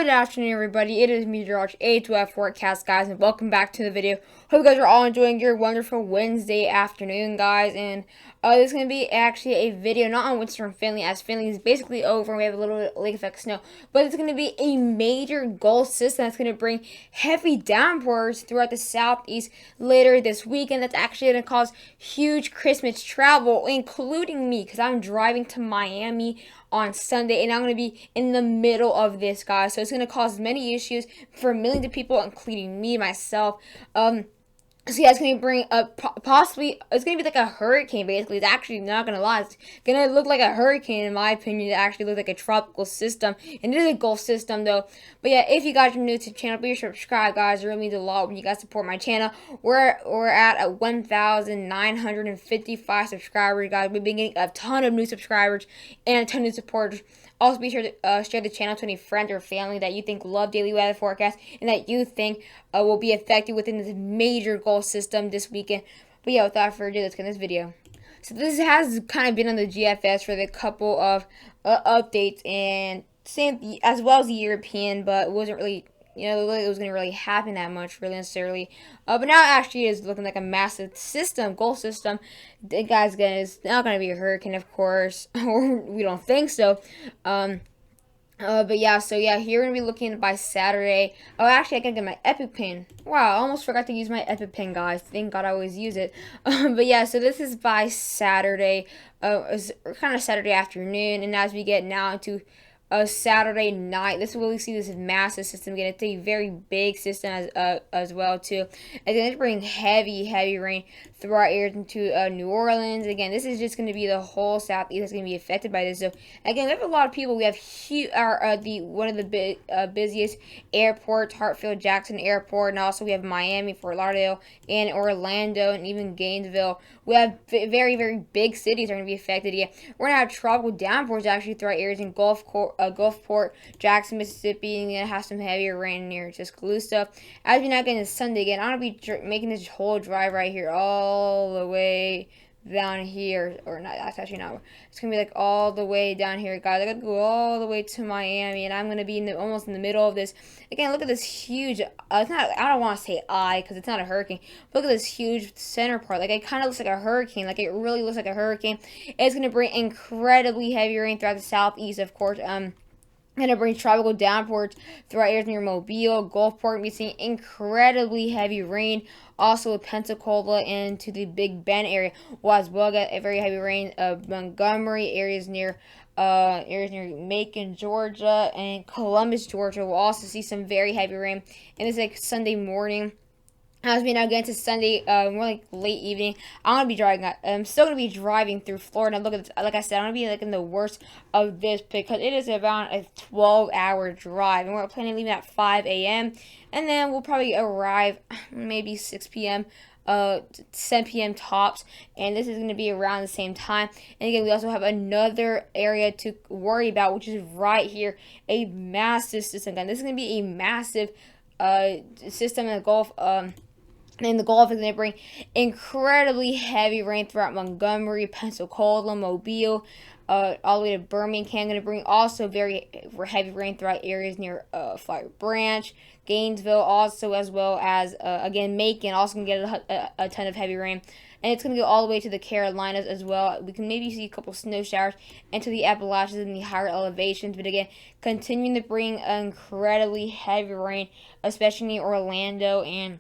Good afternoon, everybody. It is me, George, A2F Forecast, guys, and welcome back to the video. Hope you guys are all enjoying your wonderful Wednesday afternoon, guys. And this is going to be actually a video not on Winter and Finley, as Finley is basically over and we have a little bit of lake effect snow. But it's going to be a major gulf system that's going to bring heavy downpours throughout the southeast later this weekend. That's actually going to cause huge Christmas travel, including me, because I'm driving to Miami on Sunday, and I'm going to be in the middle of this, guys. So it's going to cause many issues for millions of people, including me, myself. So yeah, it's going to bring possibly, it's going to be like a hurricane, basically. It's actually not going to lie. It's going to look like a hurricane, in my opinion. It actually looks like a tropical system. And it is a Gulf system, though. But yeah, if you guys are new to the channel, be sure to subscribe, guys. It really means a lot when you guys support my channel. We're at 1,955 subscribers, guys. We've been getting a ton of new subscribers and a ton of new supporters. Also, be sure to share the channel to any friends or family that you think love daily weather forecasts and that you think will be affected within this major Gulf system this weekend. But yeah, without further ado, let's get in this video. So this has kind of been on the GFS for the couple of updates, and same as well as the European, but it wasn't really, it was going to really happen that much, really necessarily. But now it actually is looking like a massive system, Gulf system. Guys, it's not going to be a hurricane, of course, or we don't think so. But yeah, so yeah, here we're going to be looking by Saturday. Oh, actually, I gotta get my EpiPen. Wow, I almost forgot to use my EpiPen, guys. Thank God I always use it. But yeah, so this is by Saturday. It's kind of Saturday afternoon, and as we get now into Saturday night, this is where we see this massive system again. It's a very big system as well too. And then it's bringing heavy rain throughout areas into New Orleans. Again, this is just going to be the whole southeast that's going to be affected by this. So again, we have a lot of people. We have one of the busiest airports, Hartsfield Jackson Airport, and also we have Miami, Fort Lauderdale, and Orlando, and even Gainesville. We have very big cities are going to be affected. Yeah, we're going to have tropical downpours actually throughout areas in Gulfport, Jackson, Mississippi, and gonna have some heavier rain near Tuscaloosa. As we now get into Sunday again, I'm gonna be making this whole drive right here all the way down here, or not. That's actually not. It's gonna be like all the way down here, guys. I gotta go all the way to Miami, and I'm gonna be almost in the middle of this. Again, look at this huge. It's not. I don't want to say eye because it's not a hurricane. But look at this huge center part. Like it kind of looks like a hurricane. Like it really looks like a hurricane. It's gonna bring incredibly heavy rain throughout the southeast, of course. Going to bring tropical downpours throughout areas near Mobile, Gulfport. We're seeing incredibly heavy rain. Also with Pensacola into the Big Bend area. We'll as well get a very heavy rain of Montgomery, areas near Macon, Georgia, and Columbus, Georgia. We'll also see some very heavy rain. And this is like Sunday morning. As we now get into Sunday, more like late evening, I'm gonna be driving. I'm still gonna be driving through Florida. Look at this, like I said, I'm gonna be like in the worst of this because it is about a 12-hour drive, and we're planning on leaving at 5 a.m. and then we'll probably arrive maybe 6 p.m. 7 p.m. tops, and this is going to be around the same time. And again, we also have another area to worry about, which is right here, a massive system. Again, this is going to be a massive system in the Gulf. In the Gulf is going to bring incredibly heavy rain throughout Montgomery, Pensacola, Mobile, all the way to Birmingham. Going to bring also very heavy rain throughout areas near Fire Branch, Gainesville, also as well as again Macon. Also going to get a ton of heavy rain, and it's going to go all the way to the Carolinas as well. We can maybe see a couple snow showers into the Appalachians and the higher elevations, but again, continuing to bring incredibly heavy rain, especially near Orlando. And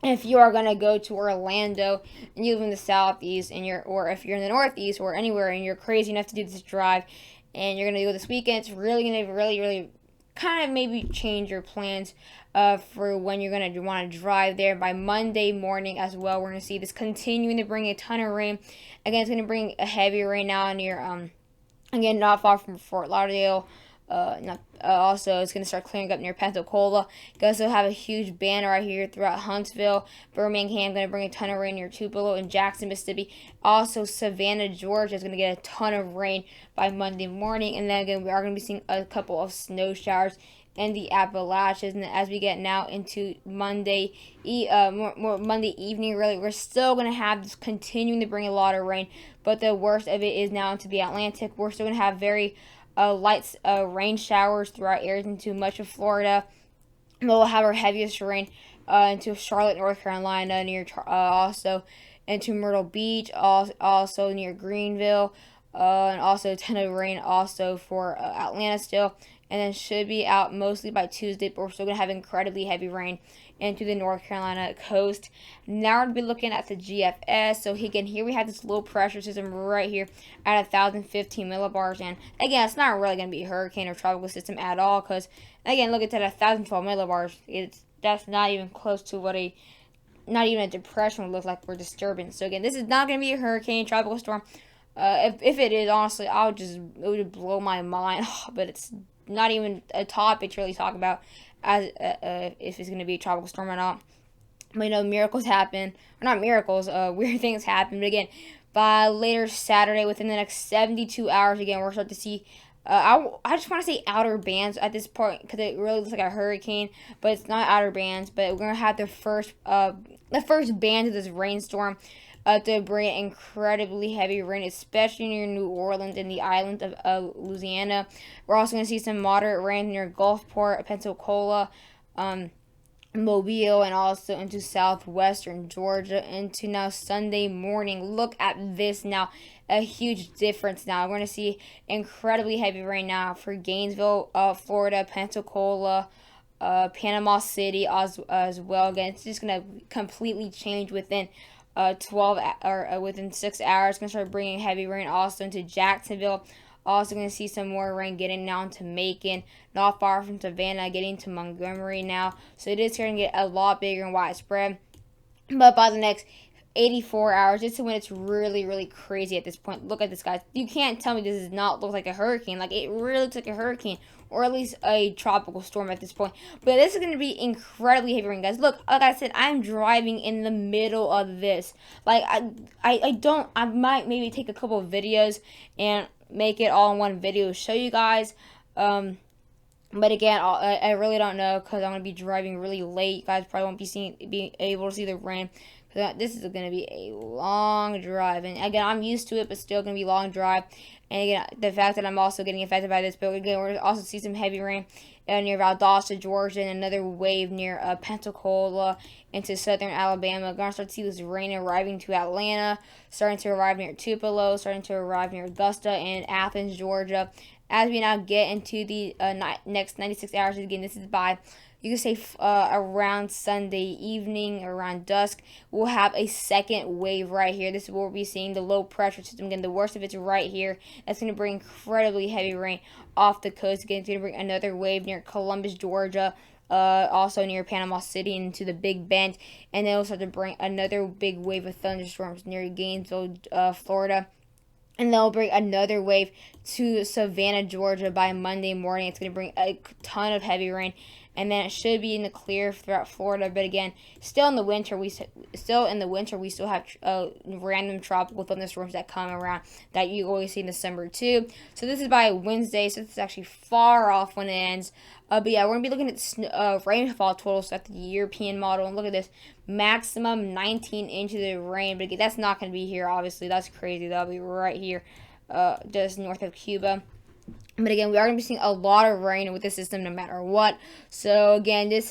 if you are going to go to Orlando and you live in the southeast, or if you're in the northeast or anywhere and you're crazy enough to do this drive and you're going to go this weekend, it's really going to really kind of maybe change your plans for when you're going to want to drive there. By Monday morning as well, we're going to see this continuing to bring a ton of rain. Again, it's going to bring a heavy rain now near, again, not far from Fort Lauderdale. Also, it's going to start clearing up near Pensacola. You also have a huge band right here throughout Huntsville, Birmingham. Going to bring a ton of rain near Tupelo and Jackson, Mississippi. Also, Savannah, Georgia is going to get a ton of rain by Monday morning. And then again, we are going to be seeing a couple of snow showers in the Appalachians. And as we get now into Monday evening, really, we're still going to have this continuing to bring a lot of rain. But the worst of it is now into the Atlantic. We're still going to have very light rain showers throughout areas into much of Florida. We'll have our heaviest rain into Charlotte, North Carolina, near also into Myrtle Beach, also near Greenville, and also a ton of rain also for Atlanta still. And then should be out mostly by Tuesday, but we're still going to have incredibly heavy rain into the North Carolina coast. Now we're going to be looking at the GFS. So again, here we have this low pressure system right here at 1,015 millibars. And again, it's not really going to be a hurricane or tropical system at all, because again, look at that 1,012 millibars. That's not even close to what not even a depression would look like for disturbance. So again, this is not going to be a hurricane, tropical storm. If it is, honestly, it would blow my mind. But it's not even a topic to really talk about as if it's going to be a tropical storm or not. But you know, miracles happen, or not miracles, weird things happen. But again, by later Saturday, within the next 72 hours, again, we're starting to see. I just want to say outer bands at this point, because it really looks like a hurricane, but it's not outer bands. But we're gonna have the first band of this rainstorm to bring incredibly heavy rain, especially near New Orleans and the island of Louisiana. We're also going to see some moderate rain near Gulfport, Pensacola, Mobile, and also into southwestern Georgia into now Sunday morning. Look at this now. A huge difference now. We're going to see incredibly heavy rain now for Gainesville, Florida, Pensacola, Panama City as well. Again, it's just going to completely change within 12 or within 6 hours. Going to start bringing heavy rain also into Jacksonville. Also going to see some more rain getting down to Macon, not far from Savannah, getting to Montgomery now. So it is going to get a lot bigger and widespread. But by the next 84 hours, this is when it's really, really crazy at this point. Look at this, guys. You can't tell me this does not look like a hurricane. Like, it really looks like a hurricane, or at least a tropical storm at this point. But this is going to be incredibly heavy rain, guys. Look, like I said, I'm driving in the middle of this. Like, I might maybe take a couple of videos and make it all in one video, show you guys. But again, I really don't know, because I'm going to be driving really late. You guys probably won't be able to see the rain. This is going to be a long drive. And again, I'm used to it, but still going to be a long drive. And again, the fact that I'm also getting affected by this. But again, we're going to also see some heavy rain near Valdosta, Georgia, and another wave near Pensacola into southern Alabama. We're going to start to see this rain arriving to Atlanta, starting to arrive near Tupelo, starting to arrive near Augusta and Athens, Georgia. As we now get into the next 96 hours, again, this is by, you can say, around Sunday evening, around dusk, we'll have a second wave right here. This is where we'll be seeing the low pressure system. Again, the worst of it's right here. That's going to bring incredibly heavy rain off the coast. Again, it's going to bring another wave near Columbus, Georgia, also near Panama City into the Big Bend. And then it'll start to bring another big wave of thunderstorms near Gainesville, Florida. And they'll bring another wave to Savannah, Georgia by Monday morning. It's going to bring a ton of heavy rain. And then it should be in the clear throughout Florida. But again, still in the winter, we still have random tropical thunderstorms that come around that you always see in December too. So this is by Wednesday. So this is actually far off when it ends. But yeah, we're going to be looking at rainfall totals at the European model. And look at this. Maximum 19 inches of rain. But again, that's not going to be here, obviously. That's crazy. That'll be right here, just north of Cuba. But again, we are going to be seeing a lot of rain with this system no matter what. So again, this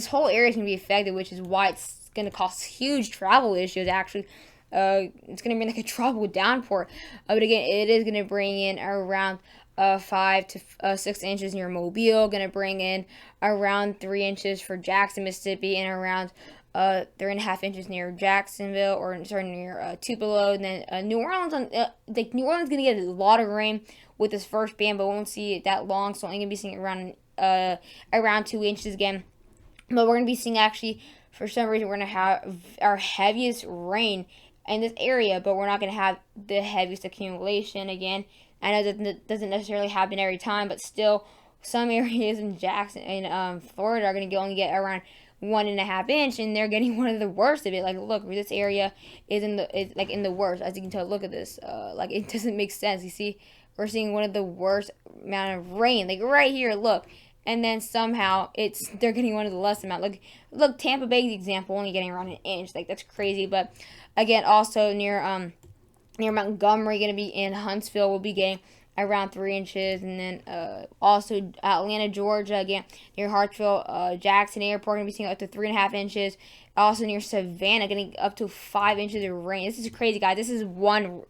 whole area is going to be affected, which is why it's going to cause huge travel issues, actually. It's going to be like a tropical downpour. But again, it is going to bring in around 5 to 6 inches near Mobile. Going to bring in around 3 inches for Jackson, Mississippi, and around 3.5 inches near Jacksonville, or sorry, near Tupelo. And then New Orleans, New Orleans going to get a lot of rain with this first band, but won't see it that long. So I'm going to be seeing around 2 inches again. But we're going to be seeing, actually, for some reason, we're going to have our heaviest rain in this area, but we're not going to have the heaviest accumulation again. I know that doesn't necessarily happen every time, but still, some areas in Florida are going to only get around 1.5 inch, and they're getting one of the worst of it. Like, look, this area is in the worst. As you can tell, look at this. Like, it doesn't make sense. You see, we're seeing one of the worst amount of rain. Like, right here, look. And then somehow they're getting one of the less amount. Look, Tampa Bay's example, only getting around 1 inch. Like, that's crazy. But again, also near Montgomery, going to be in Huntsville, we'll be getting around 3 inches. And then also Atlanta, Georgia, again near Hartsville, Jackson Airport, gonna be seeing up to 3.5 inches. Also near Savannah, getting up to 5 inches of rain. This is crazy, guys. This is one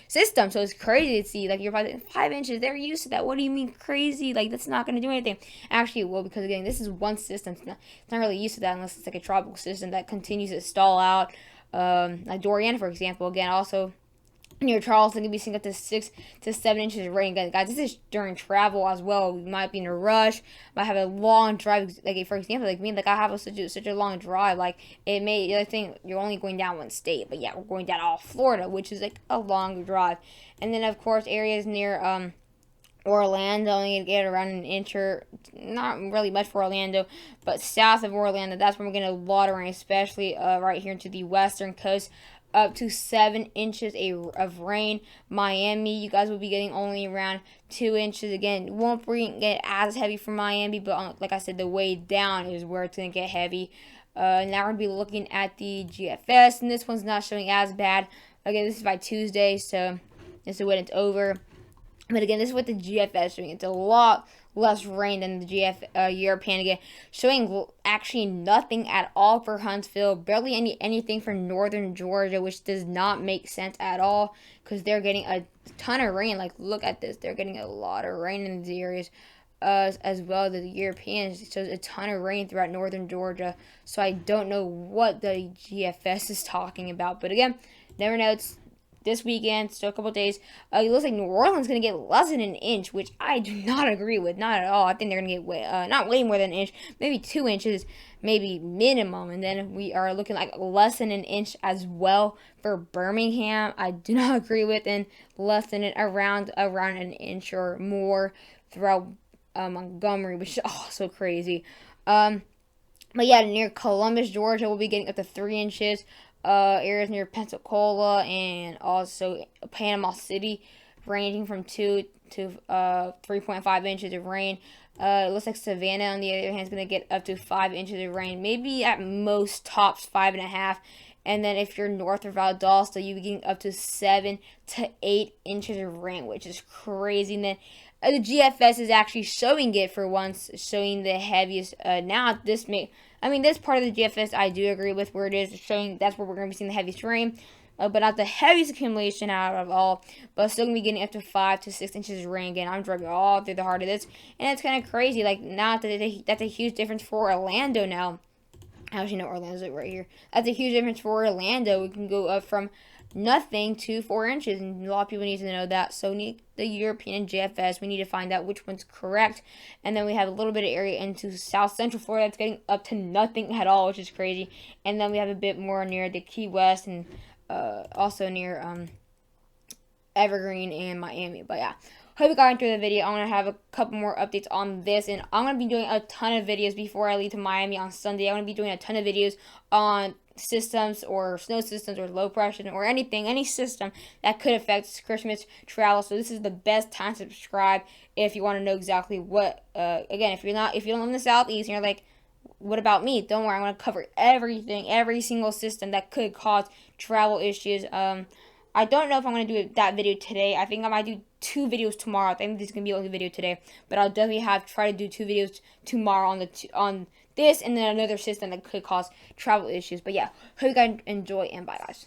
system, so it's crazy to see. Like, you're probably 5 inches. They're used to that. What do you mean crazy? Like, that's not gonna do anything. Actually, it will, because again, this is one system. It's not really used to that unless it's like a tropical system that continues to stall out. Like Dorian, for example. Again, also near Charleston, gonna be seeing up to 6 to 7 inches of rain. Guys, this is during travel as well. We might be in a rush, might have a long drive. Like, for example, like me, like I have such a long drive. Like, it may, the other thing, you're only going down one state, but yeah, we're going down all Florida, which is like a long drive. And then of course areas near Orlando, only gonna get around an inch, or not really much for Orlando, but south of Orlando, that's when we're getting a lot of rain, especially right here to the western coast, up to 7 inches of rain. Miami, you guys will be getting only around 2 inches. Again, won't get as heavy for Miami, but like I said, the way down is where it's gonna get heavy. Now we're gonna be looking at the GFS, and this one's not showing as bad. Again, this is by Tuesday, so this is when it's over. But again, this is what the GFS doing. It's a lot less rain than the European. Again, showing actually nothing at all for Huntsville. Barely anything for northern Georgia, which does not make sense at all, because they're getting a ton of rain. Like, look at this. They're getting a lot of rain in these areas. As well as the Europeans. It shows a ton of rain throughout northern Georgia. So I don't know what the GFS is talking about. But again, never know. It's this weekend, still a couple days. It looks like New Orleans is going to get less than an inch, which I do not agree with. Not at all. I think they're going to get not way more than an inch, maybe 2 inches, maybe minimum. And then we are looking like less than an inch as well for Birmingham. I do not agree with, and less than around an inch or more throughout Montgomery, which is also crazy. But yeah, near Columbus, Georgia, we'll be getting up to 3 inches. Areas near Pensacola and also Panama City, ranging from 2 to 3.5 inches of rain. It looks like Savannah, on the other hand, is going to get up to 5 inches of rain, maybe at most tops 5.5. And then if you're north of Valdosta, you'll be getting up to 7 to 8 inches of rain, which is crazy. And then the GFS is actually showing it for once, showing the heaviest. Now this part of the GFS I do agree with, where it is showing that's where we're going to be seeing the heaviest rain, but not the heaviest accumulation out of all. But still going to be getting up to 5 to 6 inches of rain. Again, I'm driving all through the heart of this, and it's kind of crazy. Like, now that's a huge difference for Orlando now. Actually, no, Orlando's right here. That's a huge difference for Orlando. We can go up from nothing to 4 inches, and a lot of people need to know that. So we need the European GFS. We need to find out which one's correct. And then we have a little bit of area into South Central Florida that's getting up to nothing at all, which is crazy. And then we have a bit more near the Key West, and also near Evergreen and Miami. But yeah, hope you got into the video. I'm going to have a couple more updates on this, and I'm going to be doing a ton of videos before I leave to Miami on Sunday. I'm going to be doing a ton of videos on systems or snow systems or low pressure or anything, any system that could affect Christmas travel. So this is the best time to subscribe if you want to know exactly what, again, if you don't live in the Southeast and you're like, what about me? Don't worry, I'm going to cover everything, every single system that could cause travel issues. I don't know if I'm going to do that video today. I think I might do 2 videos tomorrow. I think this is going to be the only video today. But I'll definitely try to do 2 videos tomorrow on this and then another system that could cause travel issues. But yeah, hope you guys enjoy, and bye guys.